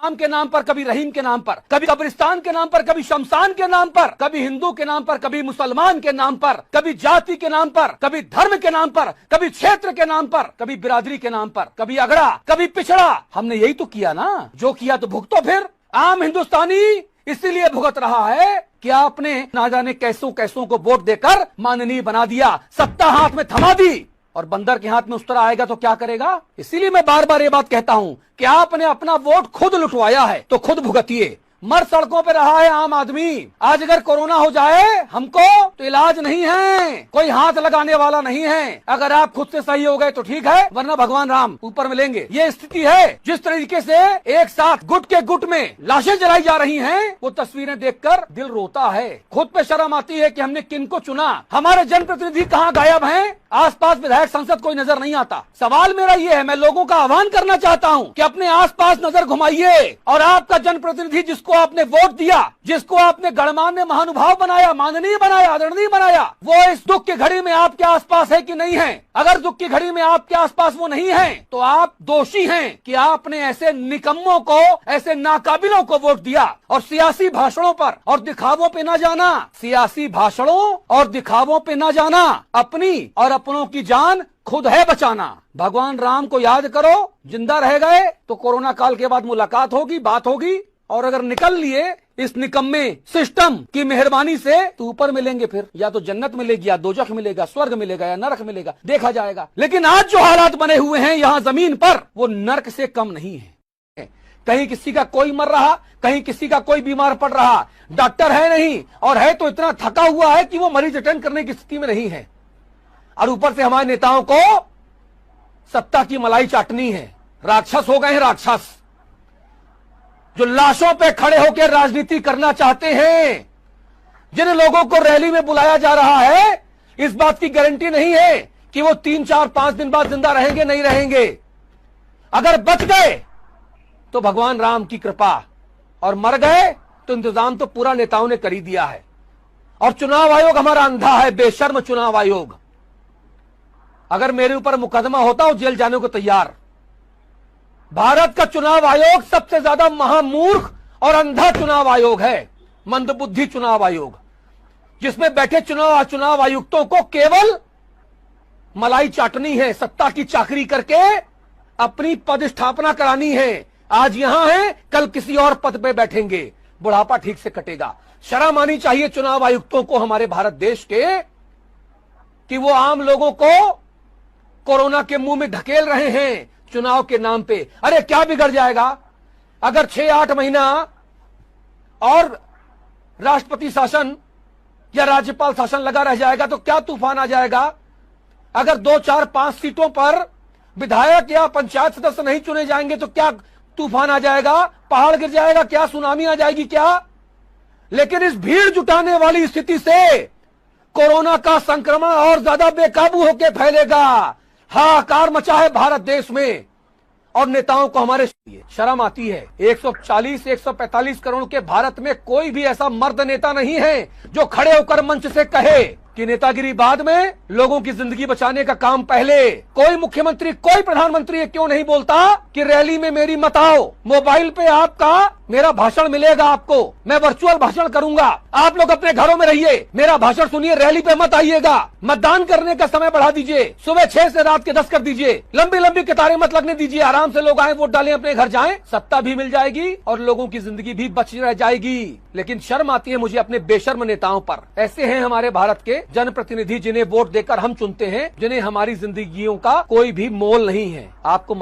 राम के नाम पर, कभी रहीम के नाम पर, कभी कब्रिस्तान के नाम पर, कभी शमशान के नाम पर, कभी हिंदू के नाम पर, कभी मुसलमान के नाम पर, कभी जाति के नाम पर, कभी धर्म के नाम पर, कभी क्षेत्र के नाम पर, कभी बिरादरी के नाम पर, कभी अगड़ा, कभी पिछड़ा। हमने यही तो किया ना, जो किया तो भुगतो। फिर आम हिंदुस्तानी इसीलिए भुगत रहा है कि आपने ना जाने कैसों कैसों को वोट देकर माननीय बना दिया, सत्ता हाथ में थमा दी, और बंदर के हाथ में उस तरह आएगा तो क्या करेगा। इसीलिए मैं बार बार ये बात कहता हूं कि आपने अपना वोट खुद लुटवाया है तो खुद भुगतिए। मर सड़कों पे रहा है आम आदमी। आज अगर कोरोना हो जाए हमको तो इलाज नहीं है, कोई हाथ लगाने वाला नहीं है। अगर आप खुद से सही हो गए तो ठीक है, वरना भगवान राम ऊपर मिलेंगे। ये स्थिति है। जिस तरीके से एक साथ गुट के गुट में लाशें जलाई जा रही हैं, वो तस्वीरें देखकर दिल रोता है। खुद पे शर्म आती है कि हमने किनको चुना। हमारे जनप्रतिनिधि कहाँ गायब हैं? आसपास विधायक संसद कोई नजर नहीं आता। सवाल मेरा ये है, मैं लोगों का आह्वान करना चाहता हूं कि अपने आसपास नजर घुमाइए और आपका जनप्रतिनिधि जिसको आपने वोट दिया, जिसको आपने गणमान्य महानुभाव बनाया, माननीय बनाया, आदरणीय बनाया, वो इस दुख की घड़ी में आपके आसपास है कि नहीं है? अगर दुख की घड़ी में आपके आसपास वो नहीं है तो आप दोषी हैं कि आपने ऐसे निकम्मों को, ऐसे नाकाबिलों को वोट दिया। और सियासी भाषणों पर और दिखावों पे ना जाना, सियासी भाषणों और दिखावों पे ना जाना, अपनी और अपनों की जान खुद है बचाना। भगवान राम को याद करो, जिंदा रह गए तो कोरोना काल के बाद मुलाकात होगी, बात होगी, और अगर निकल लिए इस निकम्मे सिस्टम की मेहरबानी से तो ऊपर मिलेंगे। फिर या तो जन्नत मिलेगी, या दोजख मिलेगा, स्वर्ग मिलेगा, या नरक मिलेगा, देखा जाएगा। लेकिन आज जो हालात बने हुए हैं यहाँ जमीन पर, वो नरक से कम नहीं है। कहीं किसी का कोई मर रहा, कहीं किसी का कोई बीमार पड़ रहा, डॉक्टर है नहीं, और है तो इतना थका हुआ है कि वो मरीज अटेंड करने की स्थिति में नहीं है। और ऊपर से हमारे नेताओं को सत्ता की मलाई चाटनी है। राक्षस हो गए हैं, राक्षस, जो लाशों पे खड़े होकर राजनीति करना चाहते हैं। जिन लोगों को रैली में बुलाया जा रहा है, इस बात की गारंटी नहीं है कि वो 3, 4, 5 दिन बाद जिंदा रहेंगे, नहीं रहेंगे। अगर बच गए तो भगवान राम की कृपा, और मर गए तो इंतजाम तो पूरा नेताओं ने कर ही दिया है। और चुनाव आयोग हमारा अंधा है, बेशर्म चुनाव आयोग। अगर मेरे ऊपर मुकदमा होता हूं जेल जाने को तैयार। भारत का चुनाव आयोग सबसे ज्यादा महामूर्ख और अंधा चुनाव आयोग है, मंदबुद्धि चुनाव आयोग, जिसमें बैठे चुनाव आयुक्तों को केवल मलाई चाटनी है, सत्ता की चाकरी करके अपनी पद स्थापना करानी है। आज यहां है, कल किसी और पद पे बैठेंगे, बुढ़ापा ठीक से कटेगा। शर्म आनी चाहिए चुनाव आयुक्तों को हमारे भारत देश के, कि वो आम लोगों को कोरोना के मुंह में ढकेल रहे हैं चुनाव के नाम पे। अरे क्या बिगड़ जाएगा अगर 6-8 महीना और राष्ट्रपति शासन या राज्यपाल शासन लगा रह जाएगा तो क्या तूफान आ जाएगा। अगर 2, 4, 5 सीटों पर विधायक या पंचायत सदस्य नहीं चुने जाएंगे तो क्या तूफान आ जाएगा, पहाड़ गिर जाएगा क्या, सुनामी आ जाएगी क्या। लेकिन इस भीड़ जुटाने वाली स्थिति से कोरोना का संक्रमण और ज्यादा बेकाबू होकर फैलेगा। हाहाकार मचा है भारत देश में, और नेताओं को हमारे शर्म आती है। 140-145 करोड़ के भारत में कोई भी ऐसा मर्द नेता नहीं है जो खड़े होकर मंच से कहे कि नेतागिरी बाद में, लोगों की जिंदगी बचाने का काम पहले। कोई मुख्यमंत्री, कोई प्रधानमंत्री ये क्यों नहीं बोलता कि रैली में मेरी मत आओ, मोबाइल पे आपका मेरा भाषण मिलेगा, आपको मैं वर्चुअल भाषण करूंगा, आप लोग अपने घरों में रहिए, मेरा भाषण सुनिए, रैली पे मत आइएगा। मतदान करने का समय बढ़ा दीजिए, सुबह 6 से रात के 10 कर दीजिए, लंबी लंबी कतारें मत लगने दीजिए, आराम से लोग आए, वोट डालें, अपने घर जाएं, सत्ता भी मिल जाएगी और लोगों की जिंदगी भी बच रह जाएगी। लेकिन शर्म आती है मुझे अपने बेशर्म नेताओं पर। ऐसे हैं हमारे भारत के जनप्रतिनिधि जिन्हें वोट देकर हम चुनते हैं, जिन्हें हमारी जिंदगियों का कोई भी मोल नहीं है। आपको